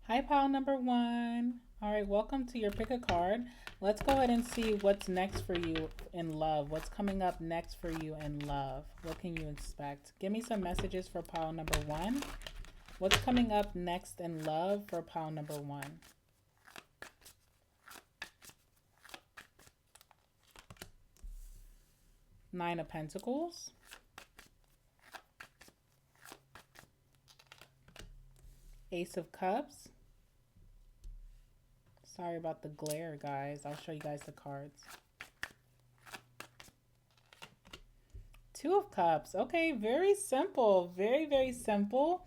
Hi, pile number one. All right, welcome to your pick a card. Let's go ahead and see what's next for you in love. What's coming up next for you in love? What can you expect? Give me some messages for pile number one. What's coming up next in love for pile number one? Nine of Pentacles. Ace of Cups. Sorry about the glare, guys. I'll show you guys the cards. Two of Cups. Okay, very simple. Very, very simple.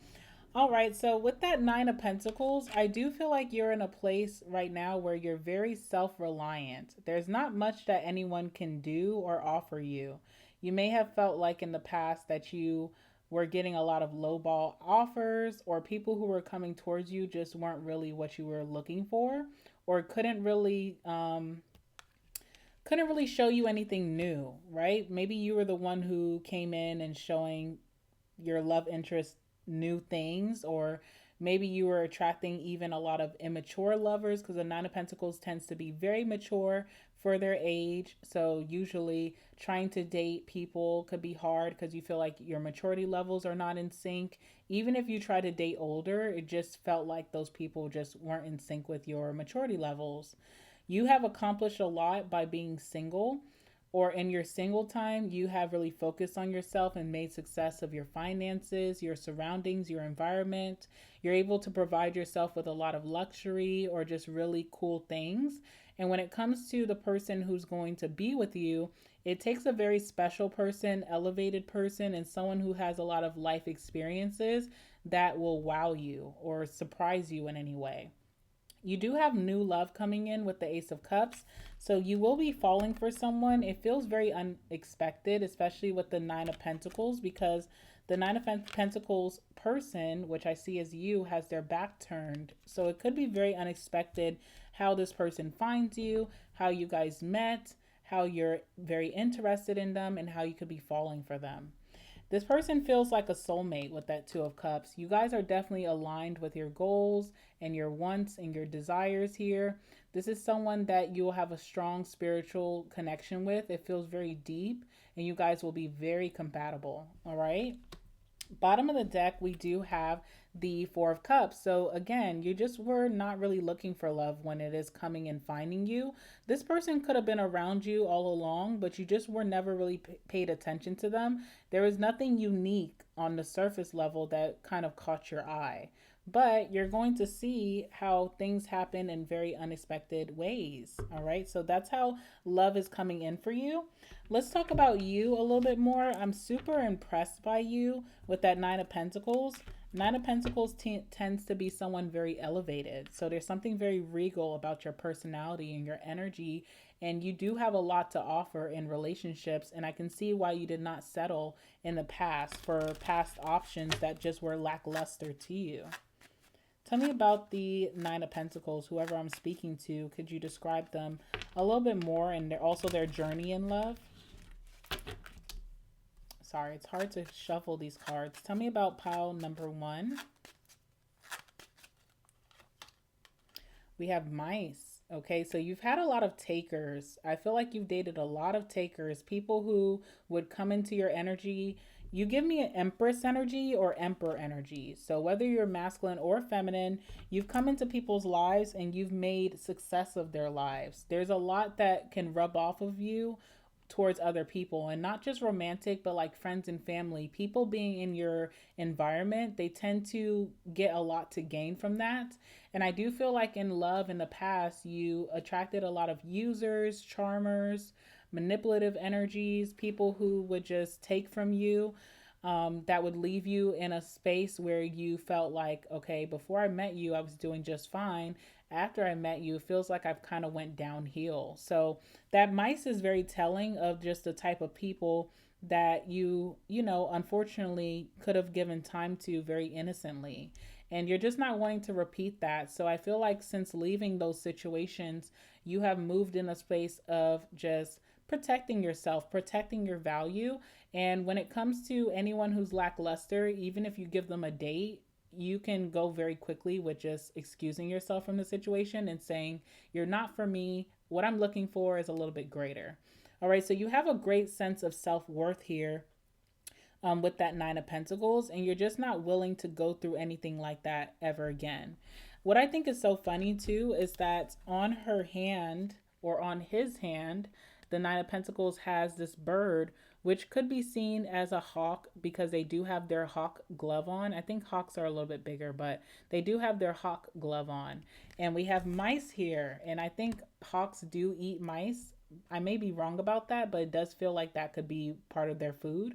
All right, so with that Nine of Pentacles, I do feel like you're in a place right now where you're very self-reliant. There's not much that anyone can do or offer you. You may have felt like in the past that you were getting a lot of lowball offers, or people who were coming towards you just weren't really what you were looking for, or couldn't really show you anything new, right? Maybe you were the one who came in and showing your love interest new things, or maybe you were attracting even a lot of immature lovers, because the Nine of Pentacles tends to be very mature for their age. So usually trying to date people could be hard because you feel like your maturity levels are not in sync. Even if you try to date older, it just felt like those people just weren't in sync with your maturity levels. You have accomplished a lot by being single, or in your single time, you have really focused on yourself and made success of your finances, your surroundings, your environment. You're able to provide yourself with a lot of luxury or just really cool things. And when it comes to the person who's going to be with you, it takes a very special person, elevated person, and someone who has a lot of life experiences that will wow you or surprise you in any way. You do have new love coming in with the Ace of Cups. So you will be falling for someone. It feels very unexpected, especially with the Nine of Pentacles, because the Nine of Pentacles person, which I see as you, has their back turned. So it could be very unexpected how this person finds you, how you guys met, how you're very interested in them, and how you could be falling for them. This person feels like a soulmate with that Two of Cups. You guys are definitely aligned with your goals and your wants and your desires here. This is someone that you will have a strong spiritual connection with. It feels very deep, and you guys will be very compatible. All right. Bottom of the deck, we do have the Four of Cups. So again, you just were not really looking for love when it is coming and finding you. This person could have been around you all along, but you just were never really paid attention to them. There was nothing unique on the surface level that kind of caught your eye. But you're going to see how things happen in very unexpected ways. All right. So that's how love is coming in for you. Let's talk about you a little bit more. I'm super impressed by you with that Nine of Pentacles. Nine of Pentacles tends to be someone very elevated. So there's something very regal about your personality and your energy. And you do have a lot to offer in relationships. And I can see why you did not settle in the past for past options that just were lackluster to you. Tell me about the Nine of Pentacles, whoever I'm speaking to. Could you describe them a little bit more, and also their journey in love? Sorry, it's hard to shuffle these cards. Tell me about pile number one. We have mice. Okay, so you've had a lot of takers. I feel like you've dated a lot of takers, people who would come into your energy. You give me an Empress energy or Emperor energy. So whether you're masculine or feminine, you've come into people's lives and you've made success of their lives. There's a lot that can rub off of you towards other people, and not just romantic, but like friends and family. People being in your environment, they tend to get a lot to gain from that. And I do feel like in love in the past, you attracted a lot of users, charmers, manipulative energies, people who would just take from you, that would leave you in a space where you felt like, okay, before I met you, I was doing just fine. After I met you, it feels like I've kind of went downhill. So that mice is very telling of just the type of people that you unfortunately could have given time to very innocently. And you're just not wanting to repeat that. So I feel like since leaving those situations, you have moved in a space of just protecting yourself, protecting your value. And when it comes to anyone who's lackluster, even if you give them a date, you can go very quickly with just excusing yourself from the situation and saying, you're not for me. What I'm looking for is a little bit greater. All right, so you have a great sense of self worth here with that Nine of Pentacles, and you're just not willing to go through anything like that ever again. What I think is so funny too is that on her hand or on his hand, the Nine of Pentacles has this bird, which could be seen as a hawk because they do have their hawk glove on. I think hawks are a little bit bigger, but they do have their hawk glove on. And we have mice here, and I think hawks do eat mice. I may be wrong about that, but it does feel like that could be part of their food.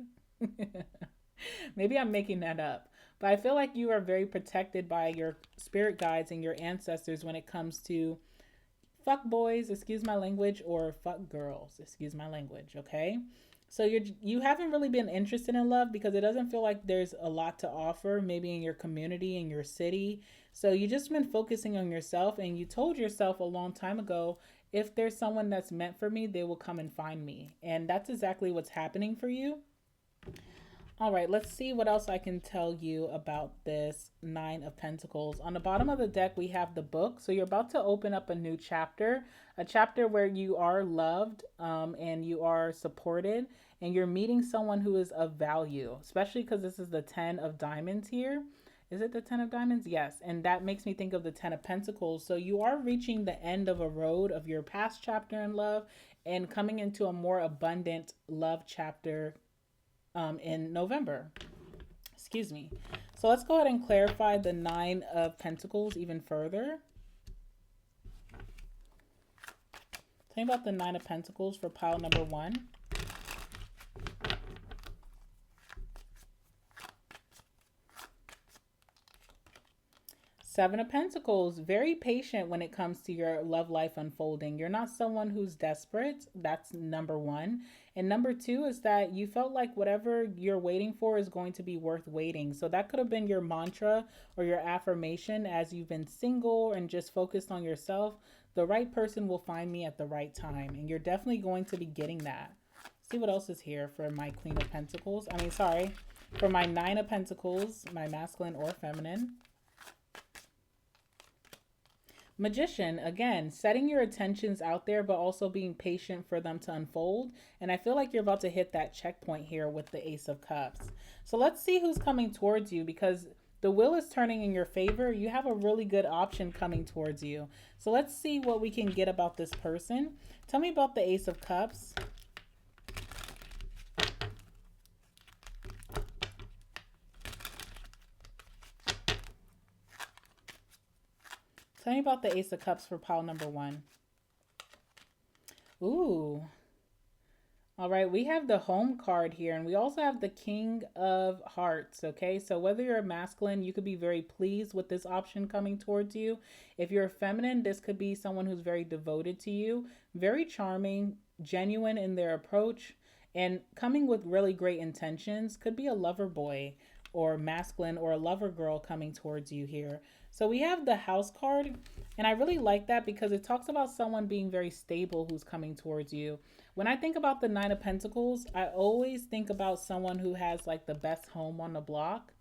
Maybe I'm making that up. But I feel like you are very protected by your spirit guides and your ancestors when it comes to fuck boys, excuse my language, or fuck girls, excuse my language, okay? So you haven't really been interested in love because it doesn't feel like there's a lot to offer, maybe in your community, in your city. So you just been focusing on yourself, and you told yourself a long time ago, if there's someone that's meant for me, they will come and find me. And that's exactly what's happening for you. All right, let's see what else I can tell you about this Nine of Pentacles. On the bottom of the deck, we have the book. So you're about to open up a new chapter, a chapter where you are loved and you are supported, and you're meeting someone who is of value, especially because this is the 10 of Diamonds here. Is it the 10 of Diamonds? Yes. And that makes me think of the 10 of Pentacles. So you are reaching the end of a road of your past chapter in love and coming into a more abundant love chapter in November. Excuse me. So let's go ahead and clarify the Nine of Pentacles even further. Tell me about the Nine of Pentacles for pile number 1. Seven of Pentacles, very patient when it comes to your love life unfolding. You're not someone who's desperate. That's number 1. And number 2 is that you felt like whatever you're waiting for is going to be worth waiting. So that could have been your mantra or your affirmation as you've been single and just focused on yourself. The right person will find me at the right time. And you're definitely going to be getting that. Let's see what else is here for my Queen of Pentacles. For my Nine of Pentacles, my masculine or feminine. Magician, again, setting your attentions out there, but also being patient for them to unfold. And I feel like you're about to hit that checkpoint here with the Ace of Cups. So let's see who's coming towards you, because the wheel is turning in your favor. You have a really good option coming towards you. So let's see what we can get about this person. Tell me about the Ace of Cups. Tell me about the Ace of Cups for pile number 1. Ooh. All right, we have the Home card here, and we also have the King of Hearts, okay? So whether you're a masculine, you could be very pleased with this option coming towards you. If you're a feminine, this could be someone who's very devoted to you, very charming, genuine in their approach, and coming with really great intentions. Could be a lover boy or masculine or a lover girl coming towards you here. So we have the House card, and I really like that because it talks about someone being very stable who's coming towards you. When I think about the Nine of Pentacles, I always think about someone who has like the best home on the block.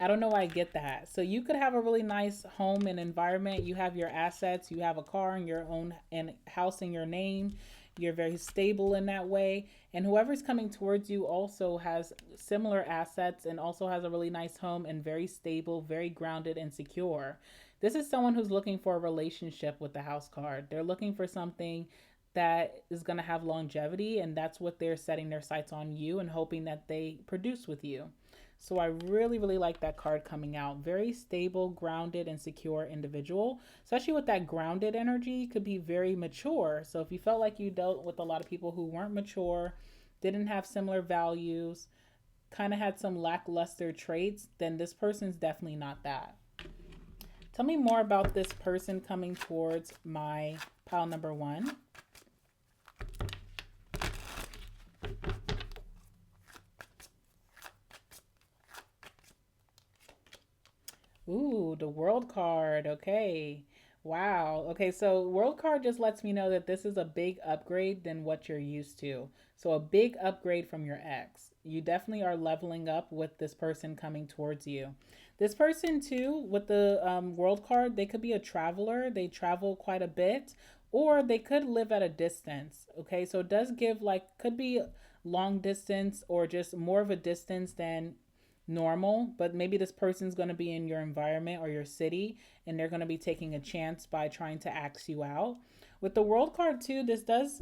I don't know why I get that. So you could have a really nice home and environment. You have your assets, you have a car in your own and house in your name. You're very stable in that way. And whoever's coming towards you also has similar assets and also has a really nice home and very stable, very grounded and secure. This is someone who's looking for a relationship with the House card. They're looking for something that is going to have longevity, and that's what they're setting their sights on you and hoping that they produce with you. So I really, really like that card coming out. Very stable, grounded, and secure individual. Especially with that grounded energy, could be very mature. So if you felt like you dealt with a lot of people who weren't mature, didn't have similar values, kind of had some lackluster traits, then this person's definitely not that. Tell me more about this person coming towards my pile number 1. Ooh, the World card. Okay. Wow. Okay, so World card just lets me know that this is a big upgrade than what you're used to. So a big upgrade from your ex. You definitely are leveling up with this person coming towards you. This person too, with the world card, they could be a traveler. They travel quite a bit, or they could live at a distance. Okay, so it does give like could be long distance or just more of a distance than normal. But maybe this person's going to be in your environment or your city, and they're going to be taking a chance by trying to ask you out. With the world card too, this does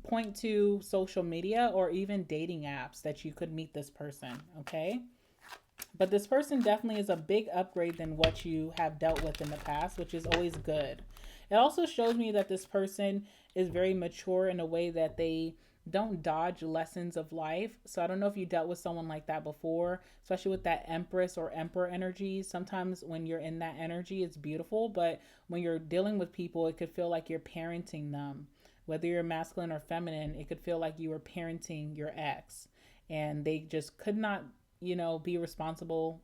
point to social media or even dating apps that you could meet this person. Okay. But this person definitely is a big upgrade than what you have dealt with in the past, which is always good. It also shows me that this person is very mature in a way that they don't dodge lessons of life. So I don't know if you dealt with someone like that before, especially with that Empress or Emperor energy. Sometimes when you're in that energy, it's beautiful, but when you're dealing with people, it could feel like you're parenting them. Whether you're masculine or feminine, it could feel like you were parenting your ex and they just could not, be responsible,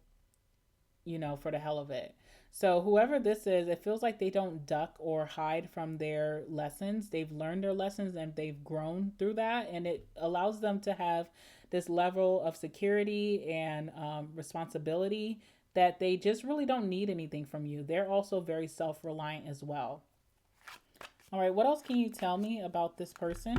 for the hell of it. So whoever this is, it feels like they don't duck or hide from their lessons. They've learned their lessons and they've grown through that, and it allows them to have this level of security and responsibility that they just really don't need anything from you. They're also very self-reliant as well. All right, what else can you tell me about this person?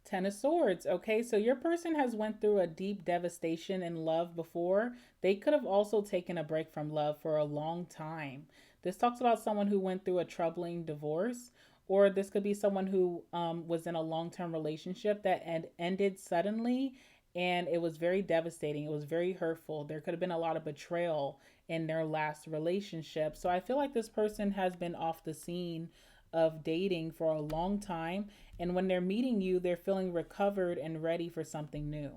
Ten of Swords. Okay, so your person has went through a deep devastation in love before. They could have also taken a break from love for a long time. This talks about someone who went through a troubling divorce, or this could be someone who was in a long-term relationship that ended suddenly, and it was very devastating. It was very hurtful. There could have been a lot of betrayal in their last relationship. So I feel like this person has been off the scene of dating for a long time, and when they're meeting you, they're feeling recovered and ready for something new.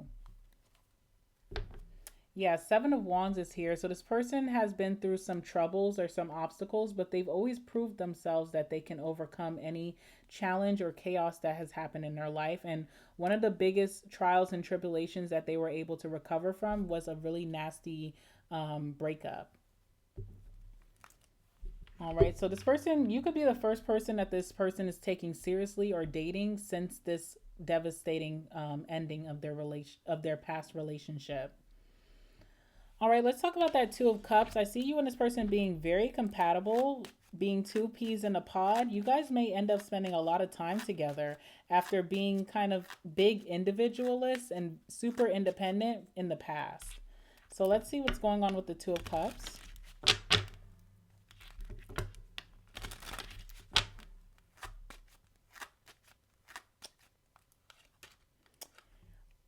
Yeah, Seven of Wands is here. So this person has been through some troubles or some obstacles, but they've always proved themselves that they can overcome any challenge or chaos that has happened in their life. And one of the biggest trials and tribulations that they were able to recover from was a really nasty breakup. All right, so this person, you could be the first person that this person is taking seriously or dating since this devastating ending of their past relationship. All right, let's talk about that Two of Cups. I see you and this person being very compatible, being two peas in a pod. You guys may end up spending a lot of time together after being kind of big individualists and super independent in the past. So let's see what's going on with the Two of Cups.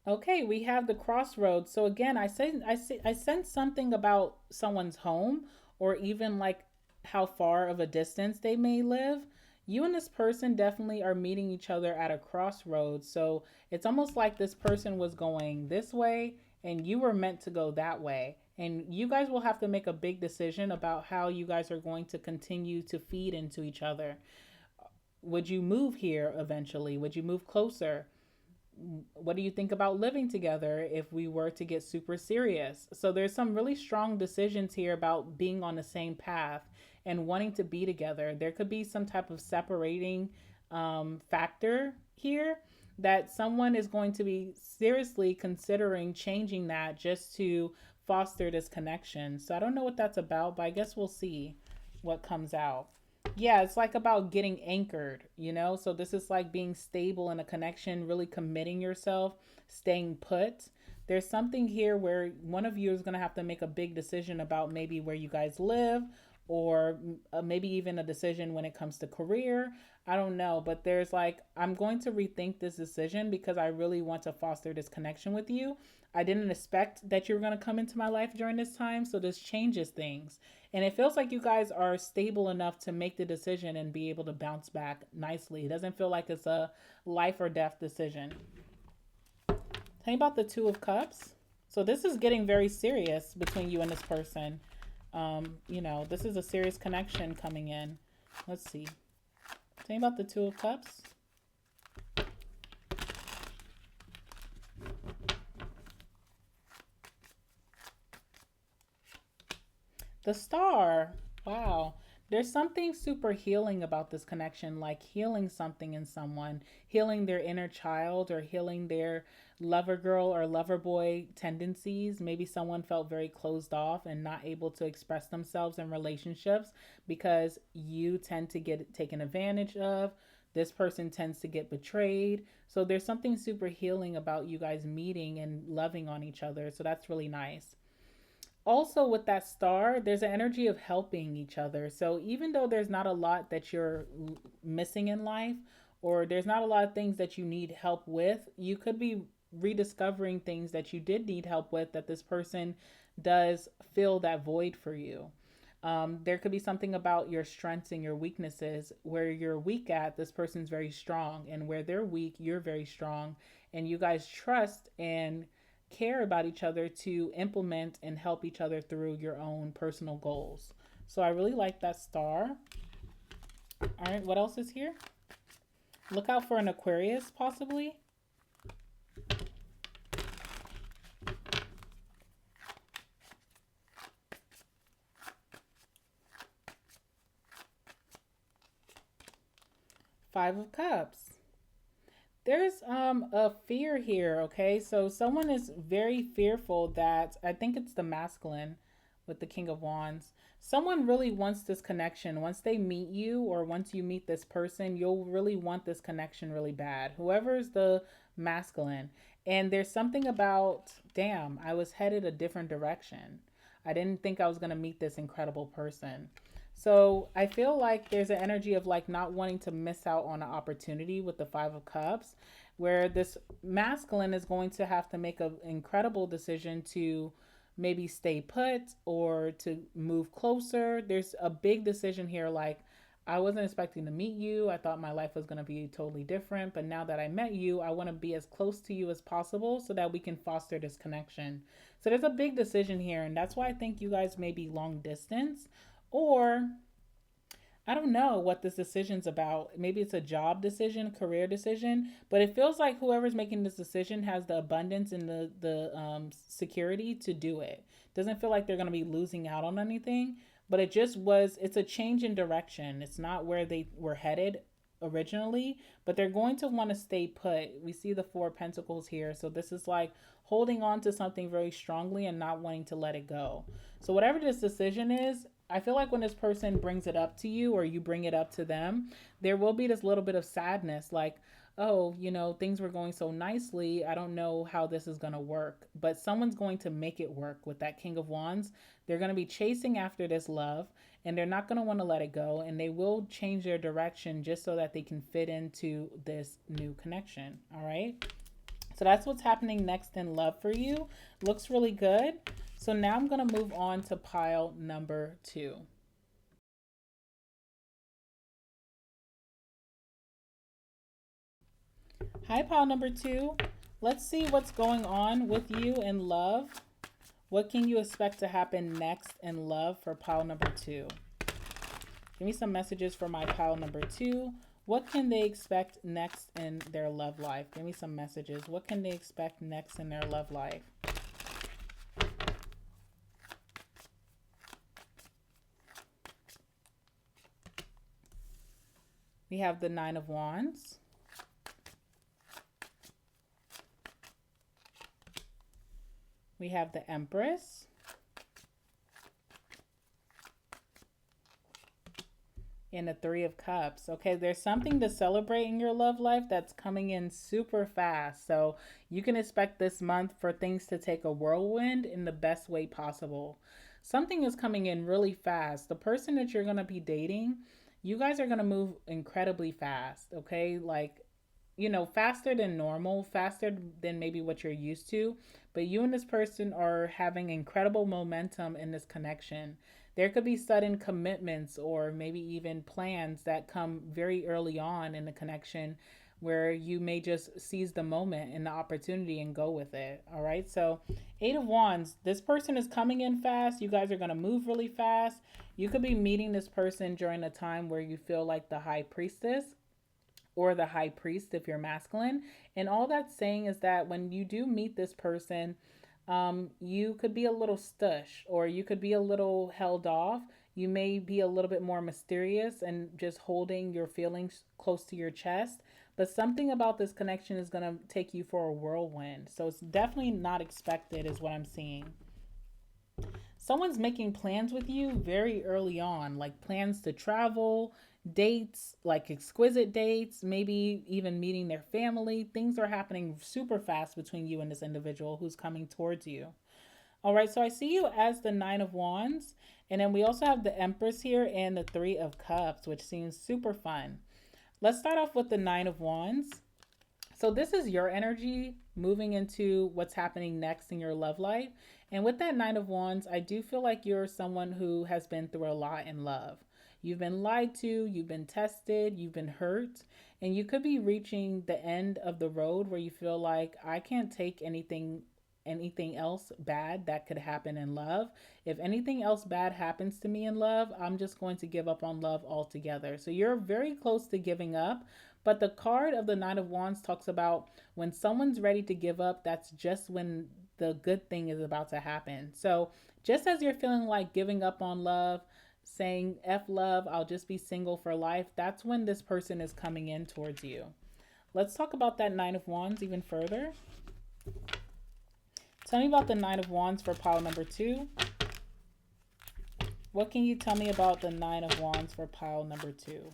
Okay, we have the crossroads. So again, I sense something about someone's home or even like how far of a distance they may live. You and this person definitely are meeting each other at a crossroads. So it's almost like this person was going this way and you were meant to go that way. And you guys will have to make a big decision about how you guys are going to continue to feed into each other. Would you move here eventually? Would you move closer? What do you think about living together if we were to get super serious? So there's some really strong decisions here about being on the same path and wanting to be together. There could be some type of separating factor here that someone is going to be seriously considering changing that just to foster this connection. So I don't know what that's about, but I guess we'll see what comes out. Yeah, it's like about getting anchored. So this is like being stable in a connection, really committing yourself, staying put. There's something here where one of you is going to have to make a big decision about maybe where you guys live, or maybe even a decision when it comes to career. I don't know, but there's like, I'm going to rethink this decision because I really want to foster this connection with you. I didn't expect that you were going to come into my life during this time, so this changes things. And it feels like you guys are stable enough to make the decision and be able to bounce back nicely. It doesn't feel like it's a life or death decision. Tell me about the Two of Cups. So this is getting very serious between you and this person. This is a serious connection coming in. Let's see. Tell me about the Two of Cups. The Star. Wow. There's something super healing about this connection, like healing something in someone, healing their inner child or healing their lover girl or lover boy tendencies. Maybe someone felt very closed off and not able to express themselves in relationships because you tend to get taken advantage of. This person tends to get betrayed. So there's something super healing about you guys meeting and loving on each other. So that's really nice. Also with that star, there's an energy of helping each other. So even though there's not a lot that you're missing in life, or there's not a lot of things that you need help with, you could be rediscovering things that you did need help with, that this person does fill that void for you. There could be something about your strengths and your weaknesses. Where you're weak at, this person's very strong, and where they're weak, you're very strong, and you guys trust and care about each other to implement and help each other through your own personal goals. So I really like that star. All right, what else is here? Look out for an Aquarius, possibly. Five of Cups. There's a fear here, okay? So someone is very fearful that, I think it's the masculine with the King of Wands. Someone really wants this connection. Once they meet you, or once you meet this person, you'll really want this connection really bad. Whoever's the masculine. And there's something about, damn, I was headed a different direction. I didn't think I was going to meet this incredible person. So I feel like there's an energy of like not wanting to miss out on an opportunity with the Five of Cups, where this masculine is going to have to make an incredible decision to maybe stay put or to move closer. There's a big decision here, like, I wasn't expecting to meet you. I thought my life was going to be totally different. But now that I met you, I want to be as close to you as possible so that we can foster this connection. So there's a big decision here. And that's why I think you guys may be long distance, or I don't know what this decision's about. Maybe it's a job decision, career decision, but it feels like whoever's making this decision has the abundance and the security to do it. Doesn't feel like they're going to be losing out on anything, but it's a change in direction. It's not where they were headed originally, but they're going to want to stay put. We see the Four of Pentacles here. So this is like holding on to something very strongly and not wanting to let it go. So whatever this decision is, I feel like when this person brings it up to you or you bring it up to them, there will be this little bit of sadness, like, oh, things were going so nicely. I don't know how this is going to work. But someone's going to make it work with that King of Wands. They're going to be chasing after this love, and they're not going to want to let it go. And they will change their direction just so that they can fit into this new connection. All right. So that's what's happening next in love for you. Looks really good. So now I'm going to move on to pile number 2. Hi, pile number 2. Let's see what's going on with you in love. What can you expect to happen next in love for pile number 2? Give me some messages for my pile number 2. What can they expect next in their love life? Give me some messages. What can they expect next in their love life? We have the Nine of Wands. We have the Empress. And the Three of Cups. Okay, there's something to celebrate in your love life that's coming in super fast. So you can expect this month for things to take a whirlwind in the best way possible. Something is coming in really fast. The person that you're going to be dating, you guys are going to move incredibly fast, okay? Like, faster than normal, faster than maybe what you're used to. But you and this person are having incredible momentum in this connection. There could be sudden commitments or maybe even plans that come very early on in the connection where you may just seize the moment and the opportunity and go with it. All right. So 8 of Wands, this person is coming in fast. You guys are going to move really fast. You could be meeting this person during a time where you feel like the High Priestess or the High Priest if you're masculine. And all that's saying is that when you do meet this person, you could be a little stush or you could be a little held off. You may be a little bit more mysterious and just holding your feelings close to your chest. But something about this connection is going to take you for a whirlwind. So it's definitely not expected, is what I'm seeing. Someone's making plans with you very early on, like plans to travel, dates, like exquisite dates, maybe even meeting their family. Things are happening super fast between you and this individual who's coming towards you. All right, so I see you as the Nine of Wands, and then we also have the Empress here and the Three of Cups, which seems super fun. Let's start off with the Nine of Wands. So this is your energy moving into what's happening next in your love life. And with that Nine of Wands, I do feel like you're someone who has been through a lot in love. You've been lied to, you've been tested, you've been hurt, and you could be reaching the end of the road where you feel like I can't take anything else bad that could happen in love. If anything else bad happens to me in love, I'm just going to give up on love altogether. So you're very close to giving up. But the card of the Nine of Wands talks about when someone's ready to give up, that's just when the good thing is about to happen. So just as you're feeling like giving up on love, saying F love, I'll just be single for life, that's when this person is coming in towards you. Let's talk about that Nine of Wands even further. Tell me about the Nine of Wands for pile number 2. What can you tell me about the Nine of Wands for pile number 2?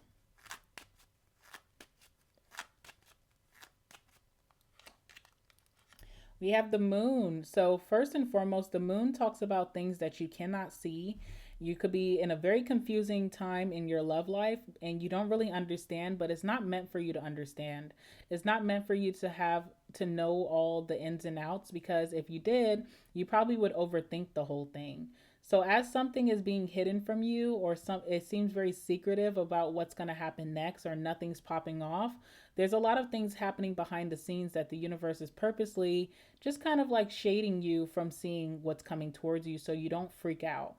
We have the moon. So first and foremost, the moon talks about things that you cannot see. You could be in a very confusing time in your love life and you don't really understand, but it's not meant for you to understand. It's not meant for you to have to know all the ins and outs, because if you did, you probably would overthink the whole thing. So as something is being hidden from you, or it seems very secretive about what's going to happen next, or nothing's popping off, there's a lot of things happening behind the scenes that the universe is purposely just kind of like shading you from seeing what's coming towards you so you don't freak out.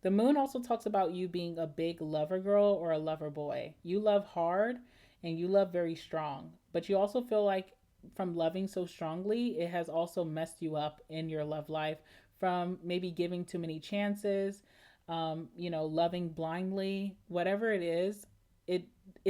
The moon also talks about you being a big lover girl or a lover boy. You love hard and you love very strong, but you also feel like from loving so strongly, it has also messed you up in your love life from maybe giving too many chances, loving blindly, whatever it is, it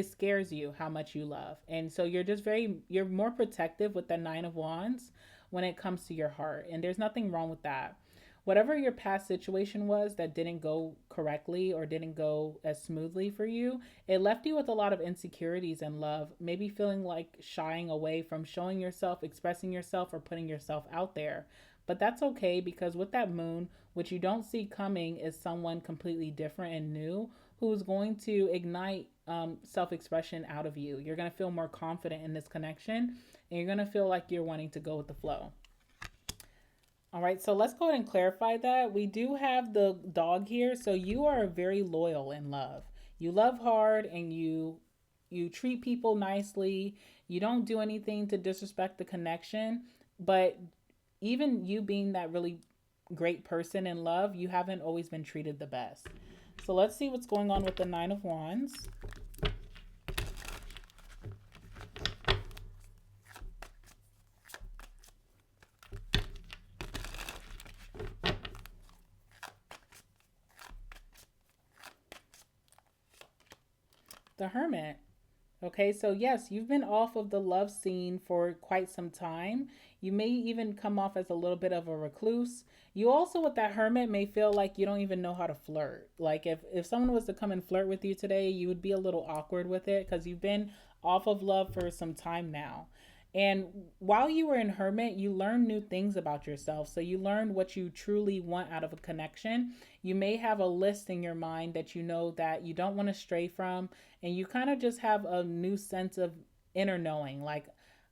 scares you how much you love. And so you're more protective with the Nine of Wands when it comes to your heart. And there's nothing wrong with that. Whatever your past situation was that didn't go correctly or didn't go as smoothly for you, it left you with a lot of insecurities in love, maybe feeling like shying away from showing yourself, expressing yourself, or putting yourself out there. But that's okay, because with that moon, what you don't see coming is someone completely different and new who's going to ignite self expression out of you. You're going to feel more confident in this connection, and you're going to feel like you're wanting to go with the flow. All right, so let's go ahead and clarify that. We do have the dog here. So you are very loyal in love. You love hard and you treat people nicely. You don't do anything to disrespect the connection. But even you being that really great person in love, you haven't always been treated the best. So let's see what's going on with the Nine of Wands. The Hermit. Okay, so yes, you've been off of the love scene for quite some time. You may even come off as a little bit of a recluse. You also, with that Hermit, may feel like you don't even know how to flirt. Like if someone was to come and flirt with you today, you would be a little awkward with it because you've been off of love for some time now. And while you were in Hermit, you learned new things about yourself. So you learned what you truly want out of a connection. You may have a list in your mind that you know that you don't want to stray from. And you kind of just have a new sense of inner knowing. Like,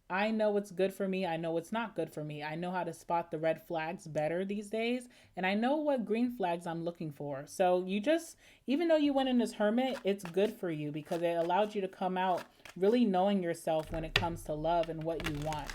I know what's good for me. I know what's not good for me. I know how to spot the red flags better these days. And I know what green flags I'm looking for. So you just, even though you went in this Hermit, it's good for you because it allowed you to come out really knowing yourself when it comes to love and what you want.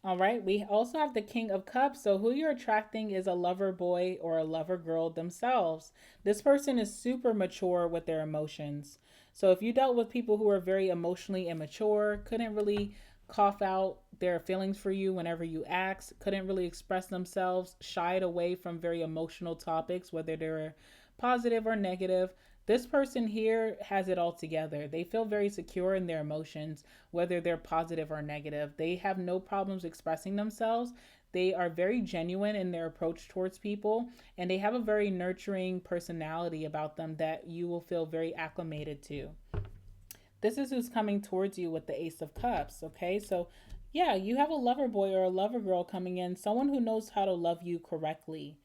All right, we also have the King of Cups. So who you're attracting is a lover boy or a lover girl themselves. This person is super mature with their emotions. So if you dealt with people who are very emotionally immature, couldn't really cough out their feelings for you whenever you ask, couldn't really express themselves, shied away from very emotional topics, whether they're positive or negative. This person here has it all together. They feel very secure in their emotions, whether they're positive or negative. They have no problems expressing themselves. They are very genuine in their approach towards people, and they have a very nurturing personality about them that you will feel very acclimated to. This is who's coming towards you with the Ace of Cups, okay? So, yeah, you have a lover boy or a lover girl coming in, someone who knows how to love you correctly.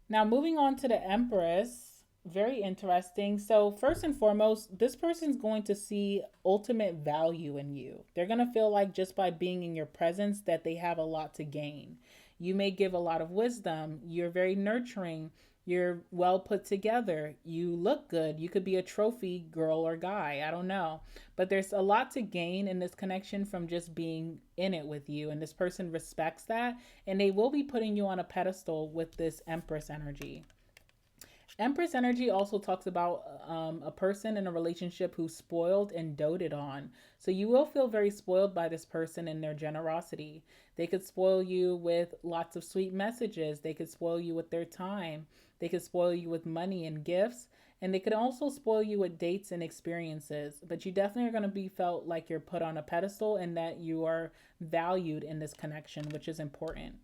Now, moving on to the Empress, very interesting. So, first and foremost, this person's going to see ultimate value in you. They're going to feel like just by being in your presence that they have a lot to gain. You may give a lot of wisdom. You're very nurturing. You're well put together. You look good. You could be a trophy girl or guy. I don't know. But there's a lot to gain in this connection from just being in it with you. And this person respects that. And they will be putting you on a pedestal with this Empress energy. Empress energy also talks about a person in a relationship who's spoiled and doted on. So you will feel very spoiled by this person and their generosity. They could spoil you with lots of sweet messages. They could spoil you with their time. They could spoil you with money and gifts. And they could also spoil you with dates and experiences. But you definitely are going to be felt like you're put on a pedestal and that you are valued in this connection, which is important.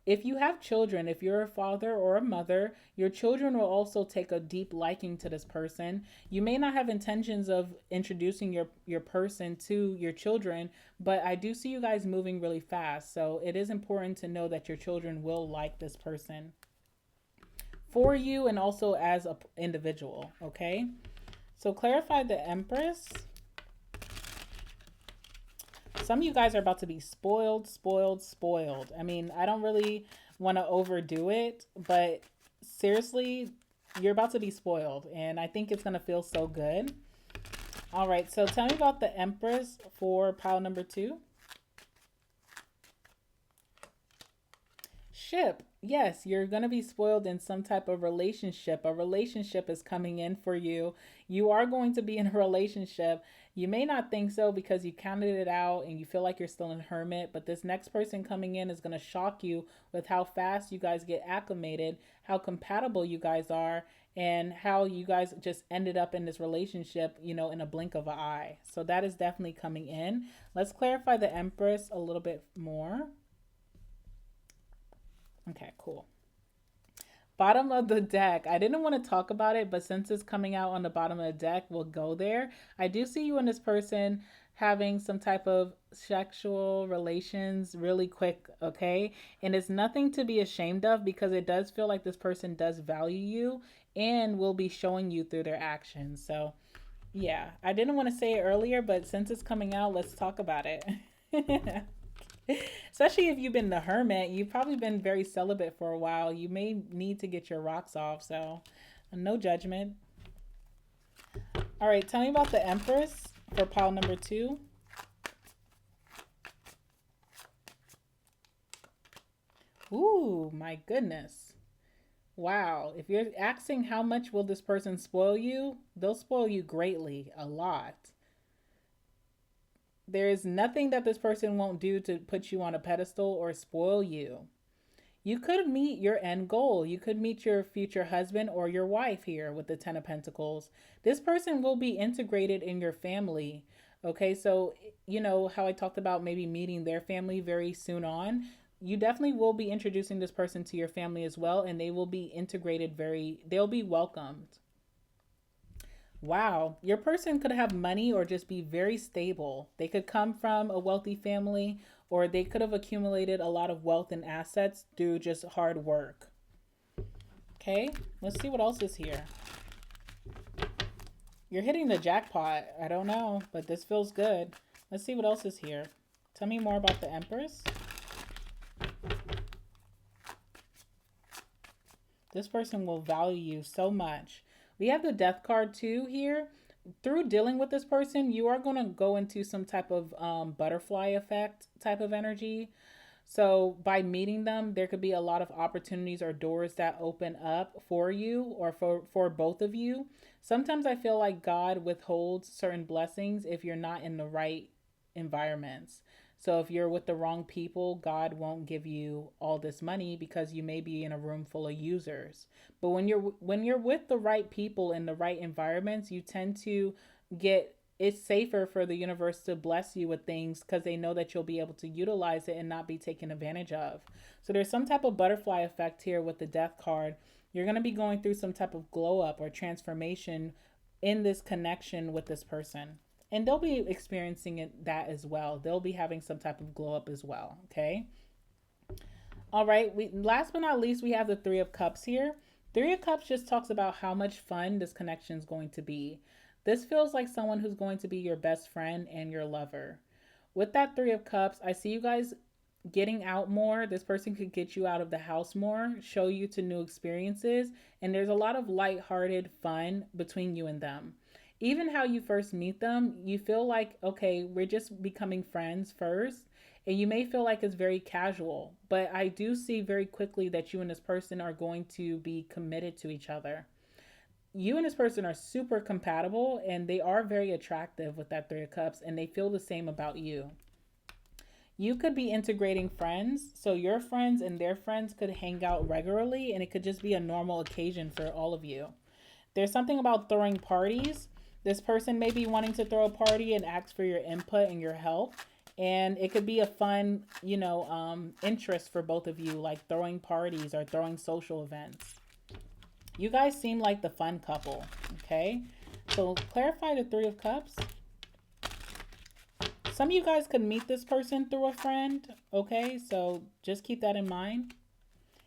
If you have children, if you're a father or a mother, your children will also take a deep liking to this person. You may not have intentions of introducing your person to your children, but I do see you guys moving really fast. So it is important to know that your children will like this person for you and also as an individual, okay? So clarify the Empress. Some of you guys are about to be spoiled, spoiled, spoiled. I mean, I don't really want to overdo it, but seriously, you're about to be spoiled, and I think it's going to feel so good. All right, so tell me about the Empress for pile number 2. Ship. Yes, you're going to be spoiled in some type of relationship. A relationship is coming in for you. You are going to be in a relationship. You may not think so because you counted it out and you feel like you're still in hermit, but this next person coming in is going to shock you with how fast you guys get acclimated, how compatible you guys are, and how you guys just ended up in this relationship, in a blink of an eye. So that is definitely coming in. Let's clarify the Empress a little bit more. Okay, cool. Bottom of the deck. I didn't want to talk about it, but since it's coming out on the bottom of the deck, we'll go there. I do see you and this person having some type of sexual relations really quick, okay? And it's nothing to be ashamed of because it does feel like this person does value you and will be showing you through their actions. So, yeah, I didn't want to say it earlier, but since it's coming out, let's talk about it. Especially if you've been the hermit, you've probably been very celibate for a while. You may need to get your rocks off, so no judgment. All right, tell me about the Empress for pile number 2. Ooh, my goodness. Wow. If you're asking how much will this person spoil you, they'll spoil you greatly, a lot. There is nothing that this person won't do to put you on a pedestal or spoil you. You could meet your end goal. You could meet your future husband or your wife here with the Ten of Pentacles. This person will be integrated in your family. Okay, so you know how I talked about maybe meeting their family very soon on. You definitely will be introducing this person to your family as well, and they will be integrated they'll be welcomed. Wow, your person could have money or just be very stable. They could come from a wealthy family or they could have accumulated a lot of wealth and assets through just hard work. Okay, let's see what else is here. You're hitting the jackpot. I don't know, but this feels good. Let's see what else is here. Tell me more about the Empress. This person will value you so much. We have the Death card too here. Through dealing with this person, you are going to go into some type of butterfly effect type of energy. So by meeting them, there could be a lot of opportunities or doors that open up for you or for both of you. Sometimes I feel like God withholds certain blessings if you're not in the right environments. So if you're with the wrong people, God won't give you all this money because you may be in a room full of users. But when you're with the right people in the right environments, you tend to get it's safer for the universe to bless you with things because they know that you'll be able to utilize it and not be taken advantage of. So there's some type of butterfly effect here with the death card. You're going to be going through some type of glow up or transformation in this connection with this person. And they'll be experiencing that as well. They'll be having some type of glow up as well. Okay. All right. Last but not least, we have the Three of Cups here. Three of Cups just talks about how much fun this connection is going to be. This feels like someone who's going to be your best friend and your lover. With that Three of Cups, I see you guys getting out more. This person could get you out of the house more, show you to new experiences, and there's a lot of lighthearted fun between you and them. Even how you first meet them, you feel like, okay, we're just becoming friends first, and you may feel like it's very casual, but I do see very quickly that you and this person are going to be committed to each other. You and this person are super compatible, and they are very attractive with that Three of Cups, and they feel the same about you. You could be integrating friends, so your friends and their friends could hang out regularly, and it could just be a normal occasion for all of you. There's something about throwing parties. This person may be wanting to throw a party and ask for your input and your help, and it could be a fun, interest for both of you, like throwing parties or throwing social events. You guys seem like the fun couple, okay? So clarify the Three of Cups. Some of you guys could meet this person through a friend, okay? So just keep that in mind.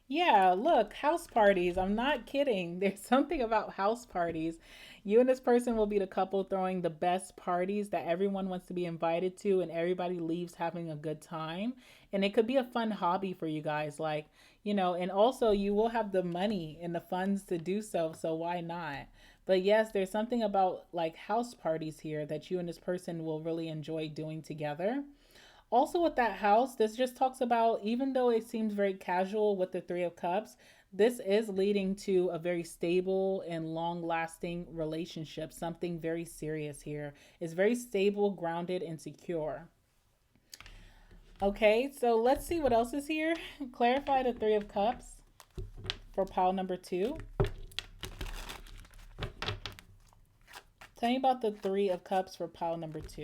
Yeah, look, house parties. I'm not kidding. There's something about house parties. You and this person will be the couple throwing the best parties that everyone wants to be invited to, and everybody leaves having a good time. And it could be a fun hobby for you guys, and also you will have the money and the funds to do so. So why not? But yes, there's something about like house parties here that you and this person will really enjoy doing together. Also, with that house, this just talks about, even though it seems very casual with the Three of Cups, this is leading to a very stable and long lasting relationship. Something very serious here. It's very stable, grounded, and secure. Okay, so let's see what else is here. Clarify the Three of Cups for pile number 2. Tell me about the Three of Cups for pile number 2.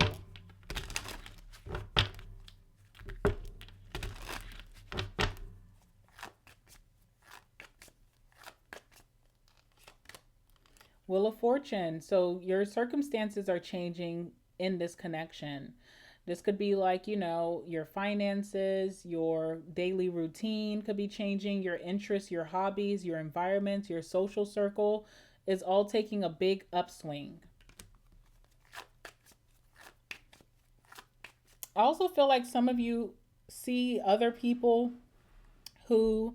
Wheel of Fortune. So your circumstances are changing in this connection. This could be like, your finances, your daily routine could be changing, your interests, your hobbies, your environment, your social circle is all taking a big upswing. I also feel like some of you see other people who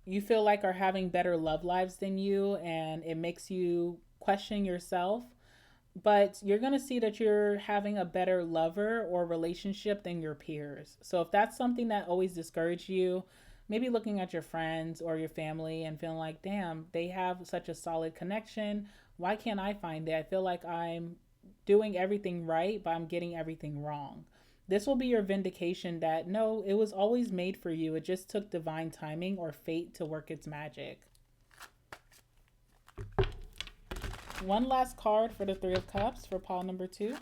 you feel like are having better love lives than you, and it makes you question yourself. But you're going to see that you're having a better lover or relationship than your peers. So if that's something that always discouraged you, maybe looking at your friends or your family and feeling like, damn, they have such a solid connection. Why can't I find it? I feel like I'm doing everything right, but I'm getting everything wrong. This will be your vindication that no, it was always made for you. It just took divine timing or fate to work its magic. One last card for the Three of Cups for pile number 2.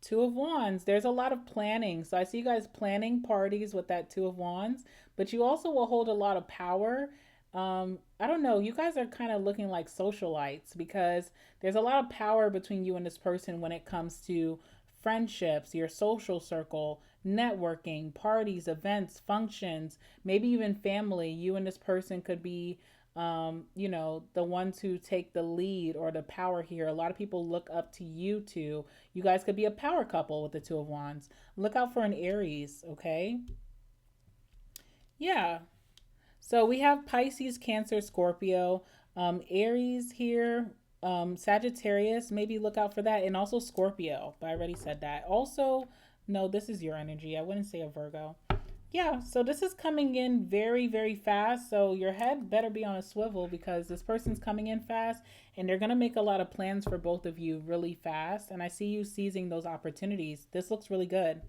Two of Wands. There's a lot of planning. So I see you guys planning parties with that Two of Wands, but you also will hold a lot of power. I don't know. You guys are kind of looking like socialites because there's a lot of power between you and this person when it comes to friendships, your social circle, networking, parties, events, functions, maybe even family. You and this person could be, the ones who take the lead or the power here. A lot of people look up to you two. You guys could be a power couple with the Two of Wands. Look out for an Aries, okay? Yeah. So we have Pisces, Cancer, Scorpio, Aries here, Sagittarius, maybe look out for that, and also Scorpio, but I already said that. Also, no, this is your energy. I wouldn't say a Virgo. Yeah, so this is coming in very, very fast. So your head better be on a swivel because this person's coming in fast and they're going to make a lot of plans for both of you really fast. And I see you seizing those opportunities. This looks really good.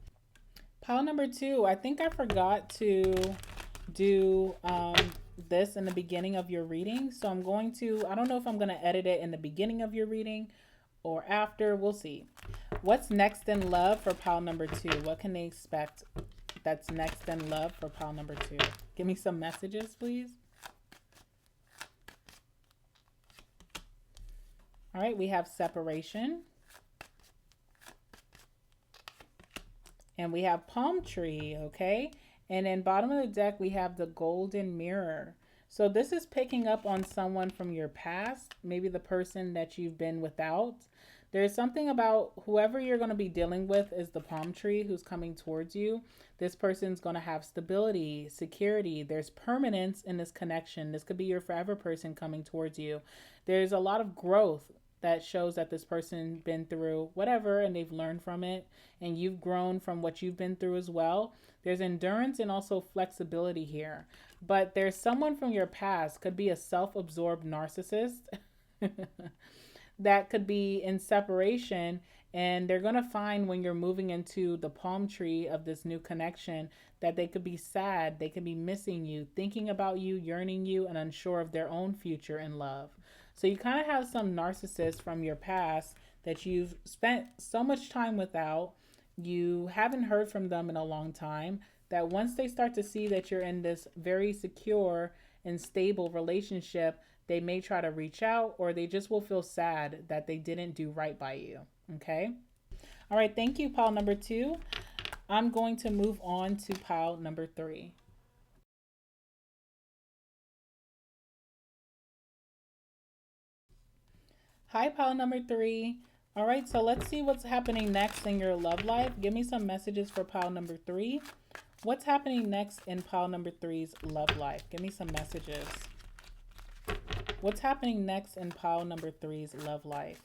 Pile number two, I think I forgot to do this in the beginning of your reading. So I'm going to, I don't know if I'm going to edit it in the beginning of your reading or after. We'll see. What's next in love for pile number two? What can they expect that's next in love for pile number two? Give me some messages, please. All right, we have separation. And we have palm tree, okay? And then bottom of the deck, we have the golden mirror. So this is picking up on someone from your past, maybe the person that you've been without. There's something about whoever you're going to be dealing with is the palm tree who's coming towards you. This person's going to have stability, security. There's permanence in this connection. This could be your forever person coming towards you. There's a lot of growth that shows that this person been through whatever and they've learned from it and you've grown from what you've been through as well. There's endurance and also flexibility here. But there's someone from your past, could be a self-absorbed narcissist that could be in separation, and they're going to find when you're moving into the palm tree of this new connection that they could be sad, they could be missing you, thinking about you, yearning you, and unsure of their own future in love. So you kind of have some narcissists from your past that you've spent so much time without. You haven't heard from them in a long time, that once they start to see that you're in this very secure and stable relationship, they may try to reach out or they just will feel sad that they didn't do right by you. Okay. All right. Thank you, pile number two. I'm going to move on to pile number three. Hi, pile number three. All right, so let's see what's happening next in your love life. Give me some messages for pile number three. What's happening next in pile number three's love life? Give me some messages. What's happening next in pile number three's love life?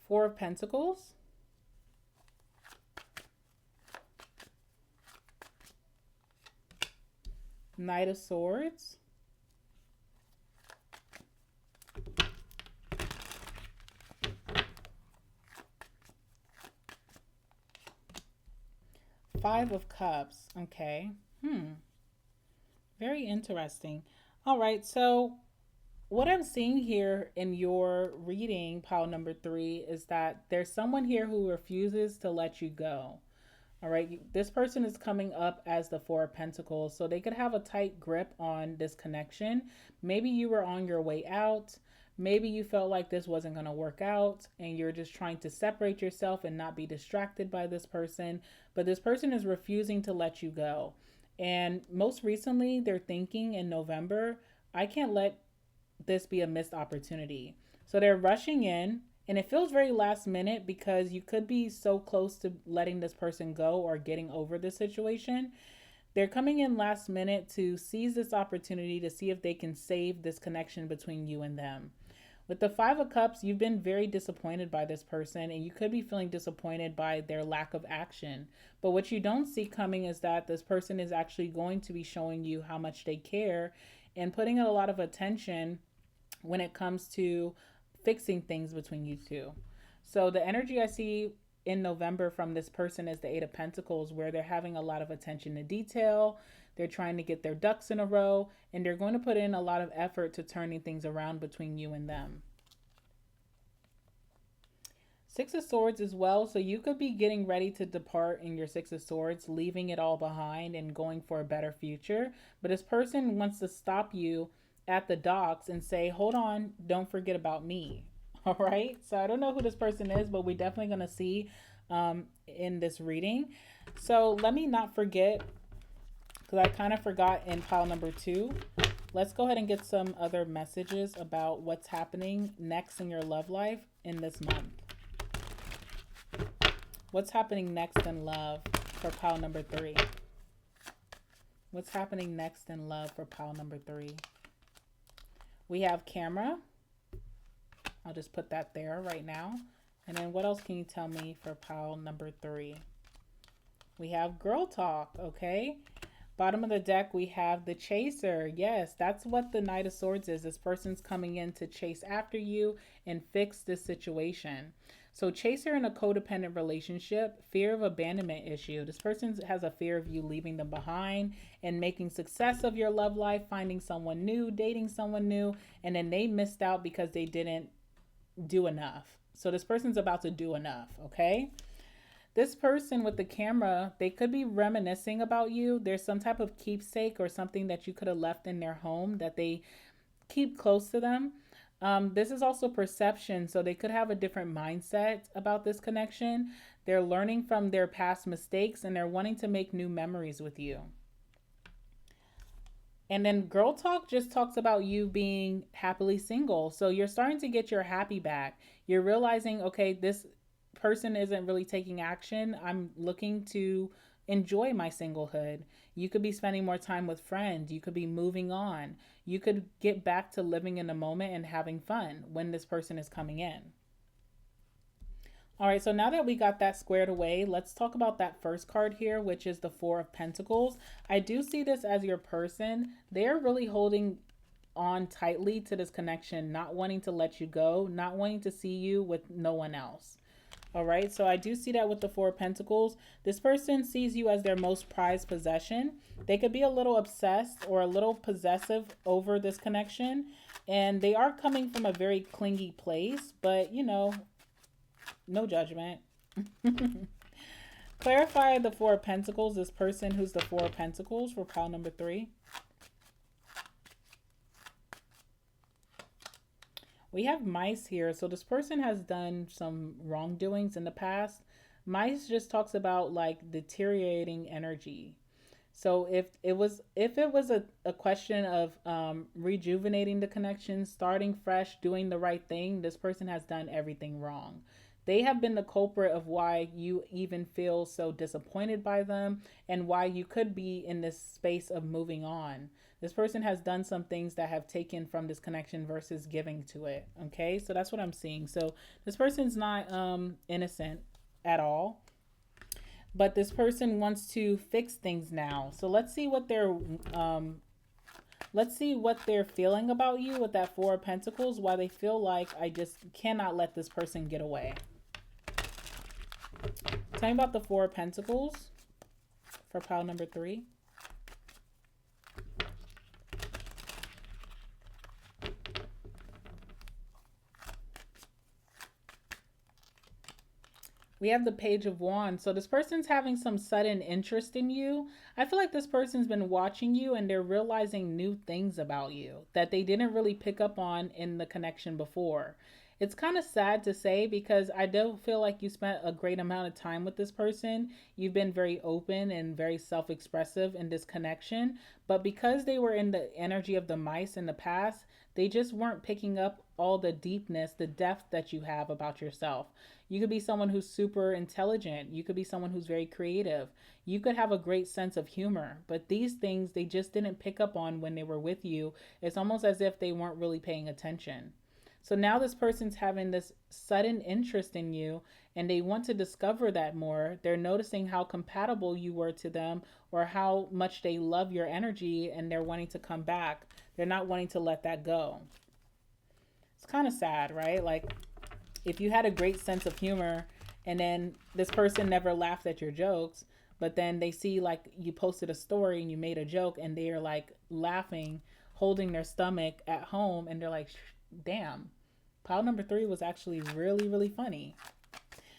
Four of Pentacles. Knight of Swords. Five of Cups. Okay. Very interesting. All right. So what I'm seeing here in your reading, pile number three, is that there's someone here who refuses to let you go. All right. This person is coming up as the Four of Pentacles. So they could have a tight grip on this connection. Maybe you were on your way out. Maybe you felt like this wasn't going to work out and you're just trying to separate yourself and not be distracted by this person. But this person is refusing to let you go. And most recently, they're thinking in November, I can't let this be a missed opportunity. So they're rushing in, and it feels very last minute because you could be so close to letting this person go or getting over the situation. They're coming in last minute to seize this opportunity to see if they can save this connection between you and them. With the Five of Cups, you've been very disappointed by this person, and you could be feeling disappointed by their lack of action. But what you don't see coming is that this person is actually going to be showing you how much they care and putting a lot of attention when it comes to fixing things between you two. So the energy I see in November from this person is the Eight of Pentacles, where they're having a lot of attention to detail. They're trying to get their ducks in a row, and they're going to put in a lot of effort to turning things around between you and them. Six of Swords as well. So you could be getting ready to depart in your Six of Swords, leaving it all behind and going for a better future. But this person wants to stop you at the docks and say, hold on, don't forget about me. All right. So I don't know who this person is, but we're definitely going to see in this reading. So let me not forget, because I kind of forgot in pile number two. Let's go ahead and get some other messages about what's happening next in your love life in this month. What's happening next in love for pile number three? What's happening next in love for pile number three? We have camera. I'll just put that there right now. And then what else can you tell me for pile number 3? We have girl talk, okay? Bottom of the deck, we have the chaser. Yes, that's what the Knight of Swords is. This person's coming in to chase after you and fix this situation. So chaser in a codependent relationship, fear of abandonment issue. This person has a fear of you leaving them behind and making success of your love life, finding someone new, dating someone new, and then they missed out because they didn't do enough. So this person's about to do enough, okay? This person with the camera, they could be reminiscing about you. There's some type of keepsake or something that you could have left in their home that they keep close to them. This is also perception, so they could have a different mindset about this connection. They're learning from their past mistakes and they're wanting to make new memories with you. And then girl talk just talks about you being happily single. So you're starting to get your happy back. You're realizing, okay, this person isn't really taking action. I'm looking to enjoy my singlehood. You could be spending more time with friends. You could be moving on. You could get back to living in the moment and having fun when this person is coming in. All right, so now that we got that squared away, let's talk about that first card here, which is the Four of Pentacles. I do see this as your person. They're really holding on tightly to this connection, not wanting to let you go, not wanting to see you with no one else. All right, so I do see that with the Four of Pentacles. This person sees you as their most prized possession. They could be a little obsessed or a little possessive over this connection, and they are coming from a very clingy place, but you know, no judgment. Clarify the Four of Pentacles, this person who's the Four of Pentacles for pile number 3. We have mice here. So this person has done some wrongdoings in the past. Mice just talks about like deteriorating energy. So if it was a question of rejuvenating the connection, starting fresh, doing the right thing, this person has done everything wrong. They have been the culprit of why you even feel so disappointed by them and why you could be in this space of moving on. This person has done some things that have taken from this connection versus giving to it. Okay, so that's what I'm seeing. So this person's not innocent at all, but this person wants to fix things now. So let's see what they're feeling about you with that Four of Pentacles. Why they feel like I just cannot let this person get away. Tell me about the Four of Pentacles for pile number 3. We have the Page of Wands. So this person's having some sudden interest in you. I feel like this person's been watching you and they're realizing new things about you that they didn't really pick up on in the connection before. It's kind of sad to say because I don't feel like you spent a great amount of time with this person. You've been very open and very self-expressive in this connection. But because they were in the energy of the mice in the past, they just weren't picking up all the deepness, the depth that you have about yourself. You could be someone who's super intelligent. You could be someone who's very creative. You could have a great sense of humor. But these things, they just didn't pick up on when they were with you. It's almost as if they weren't really paying attention. So now this person's having this sudden interest in you and they want to discover that more. They're noticing how compatible you were to them or how much they love your energy and they're wanting to come back. They're not wanting to let that go. It's kind of sad, right? Like if you had a great sense of humor and then this person never laughed at your jokes, but then they see like you posted a story and you made a joke and they are like laughing, holding their stomach at home and they're like, damn, pile number 3 was actually really, really funny.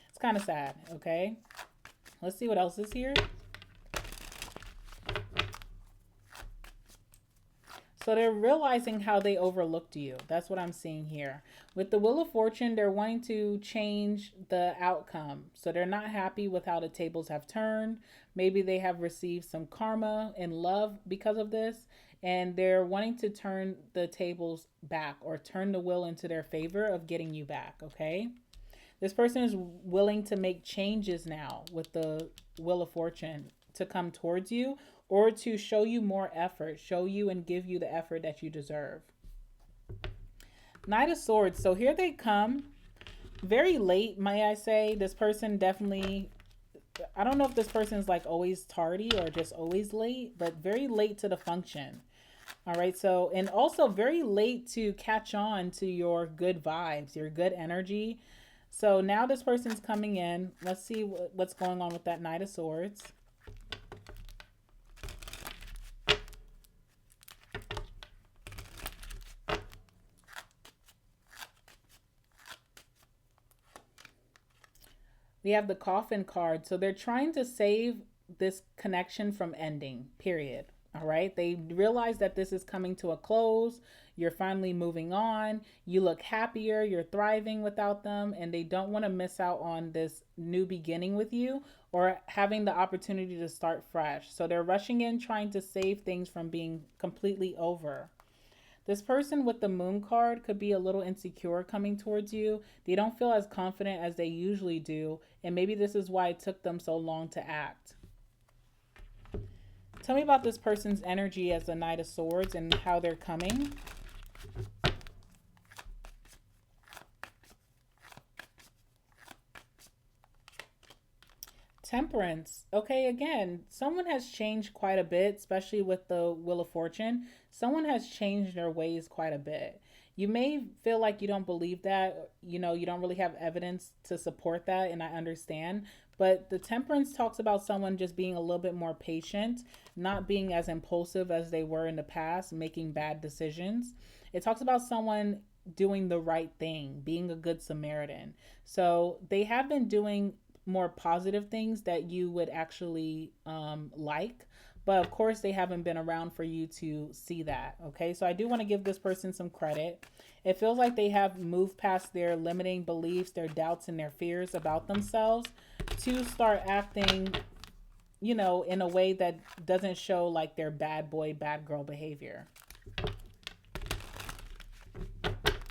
It's kind of sad, okay? Let's see what else is here. So they're realizing how they overlooked you. That's what I'm seeing here. With the Wheel of Fortune, they're wanting to change the outcome. So they're not happy with how the tables have turned. Maybe they have received some karma and love because of this. And they're wanting to turn the tables back or turn the wheel into their favor of getting you back, okay? This person is willing to make changes now with the Wheel of Fortune to come towards you or to show you more effort, show you and give you the effort that you deserve. Knight of Swords. So here they come. Very late, may I say. This person definitely, I don't know if this person is like always tardy or just always late, but very late to the function. All right. So, and also very late to catch on to your good vibes, your good energy. So now this person's coming in. Let's see what's going on with that Knight of Swords. We have the Coffin card. So they're trying to save this connection from ending, period. All right. They realize that this is coming to a close. You're finally moving on. You look happier. You're thriving without them. And they don't want to miss out on this new beginning with you or having the opportunity to start fresh. So they're rushing in, trying to save things from being completely over. This person with the Moon card could be a little insecure coming towards you. They don't feel as confident as they usually do. And maybe this is why it took them so long to act. Tell me about this person's energy as the Knight of Swords and how they're coming. Temperance. Okay, again, someone has changed quite a bit, especially with the Wheel of Fortune. Someone has changed their ways quite a bit. You may feel like you don't believe that, you don't really have evidence to support that, and I understand. But the Temperance talks about someone just being a little bit more patient, not being as impulsive as they were in the past, making bad decisions. It talks about someone doing the right thing, being a good Samaritan. So they have been doing more positive things that you would actually like. But of course, they haven't been around for you to see that. Okay, so I do want to give this person some credit. It feels like they have moved past their limiting beliefs, their doubts, and their fears about themselves to start acting, in a way that doesn't show like their bad boy, bad girl behavior.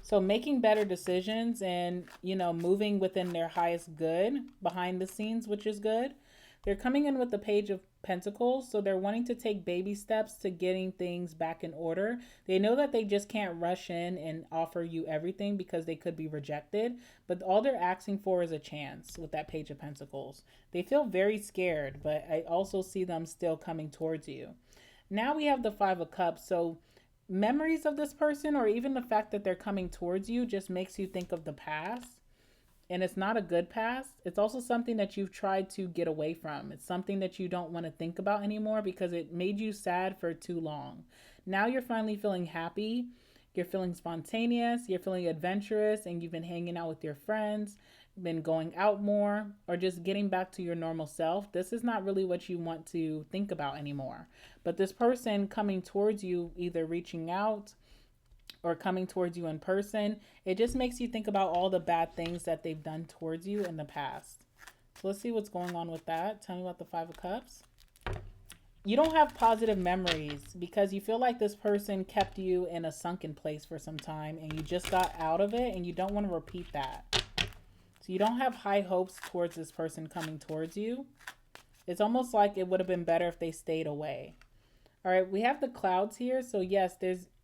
So making better decisions and, moving within their highest good behind the scenes, which is good. They're coming in with the Page of Pentacles. So they're wanting to take baby steps to getting things back in order. They know that they just can't rush in and offer you everything because they could be rejected. But all they're asking for is a chance with that Page of Pentacles. They feel very scared, but I also see them still coming towards you. Now we have the Five of Cups. So memories of this person or even the fact that they're coming towards you just makes you think of the past. And it's not a good past. It's also something that you've tried to get away from. It's something that you don't want to think about anymore because it made you sad for too long. Now you're finally feeling happy. You're feeling spontaneous. You're feeling adventurous, and you've been hanging out with your friends, been going out more, or just getting back to your normal self. This is not really what you want to think about anymore. But this person coming towards you, either reaching out or coming towards you in person, it just makes you think about all the bad things that they've done towards you in the past. So let's see what's going on with that. Tell me about the Five of Cups. You don't have positive memories because you feel like this person kept you in a sunken place for some time and you just got out of it and you don't want to repeat that. So you don't have high hopes towards this person coming towards you. It's almost like it would have been better if they stayed away. All right, we have the Clouds here. So yes,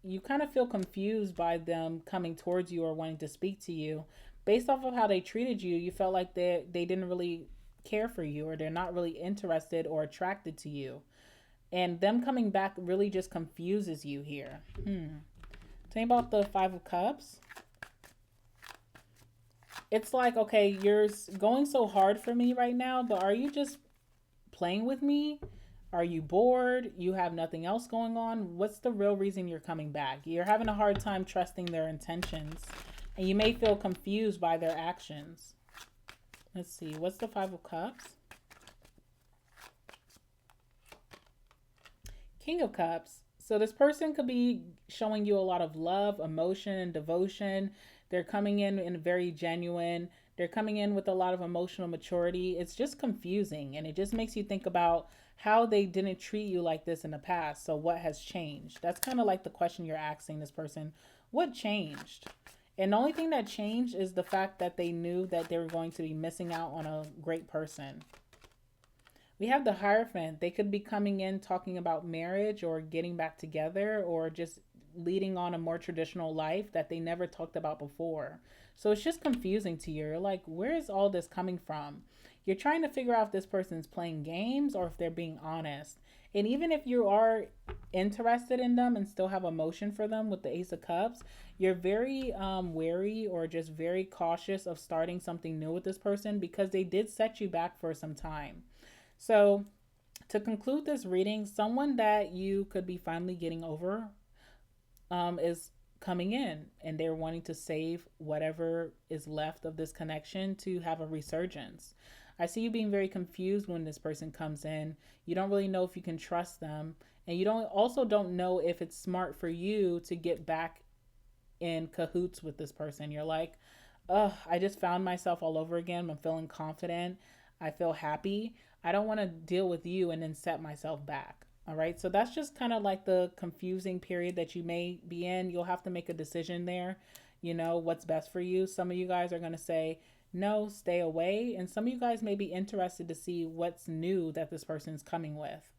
you kind of feel confused by them coming towards you or wanting to speak to you. Based off of how they treated you, you felt like they didn't really care for you or they're not really interested or attracted to you. And them coming back really just confuses you here. Tell me about the Five of Cups. It's like, okay, you're going so hard for me right now, but are you just playing with me? Are you bored? You have nothing else going on? What's the real reason you're coming back? You're having a hard time trusting their intentions, and you may feel confused by their actions. Let's see. What's the Five of Cups? King of Cups. So this person could be showing you a lot of love, emotion, and devotion. They're coming in very genuine. They're coming in with a lot of emotional maturity. It's just confusing, and it just makes you think about how they didn't treat you like this in the past. So what has changed? That's kind of like the question you're asking this person. What changed? And the only thing that changed is the fact that they knew that they were going to be missing out on a great person. We have the Hierophant. They could be coming in talking about marriage or getting back together or just leading on a more traditional life that they never talked about before. So it's just confusing to you. You're like, where is all this coming from? You're trying to figure out if this person's playing games or if they're being honest. And even if you are interested in them and still have emotion for them with the Ace of Cups, you're very wary or just very cautious of starting something new with this person because they did set you back for some time. So, to conclude this reading, someone that you could be finally getting over is coming in and they're wanting to save whatever is left of this connection to have a resurgence. I see you being very confused when this person comes in. You don't really know if you can trust them, and you don't know if it's smart for you to get back in cahoots with this person. You're like, "Ugh, I just found myself all over again. I'm feeling confident. I feel happy. I don't want to deal with you and then set myself back." All right. So that's just kind of like the confusing period that you may be in. You'll have to make a decision there, what's best for you. Some of you guys are going to say, no, stay away. And some of you guys may be interested to see what's new that this person's coming with.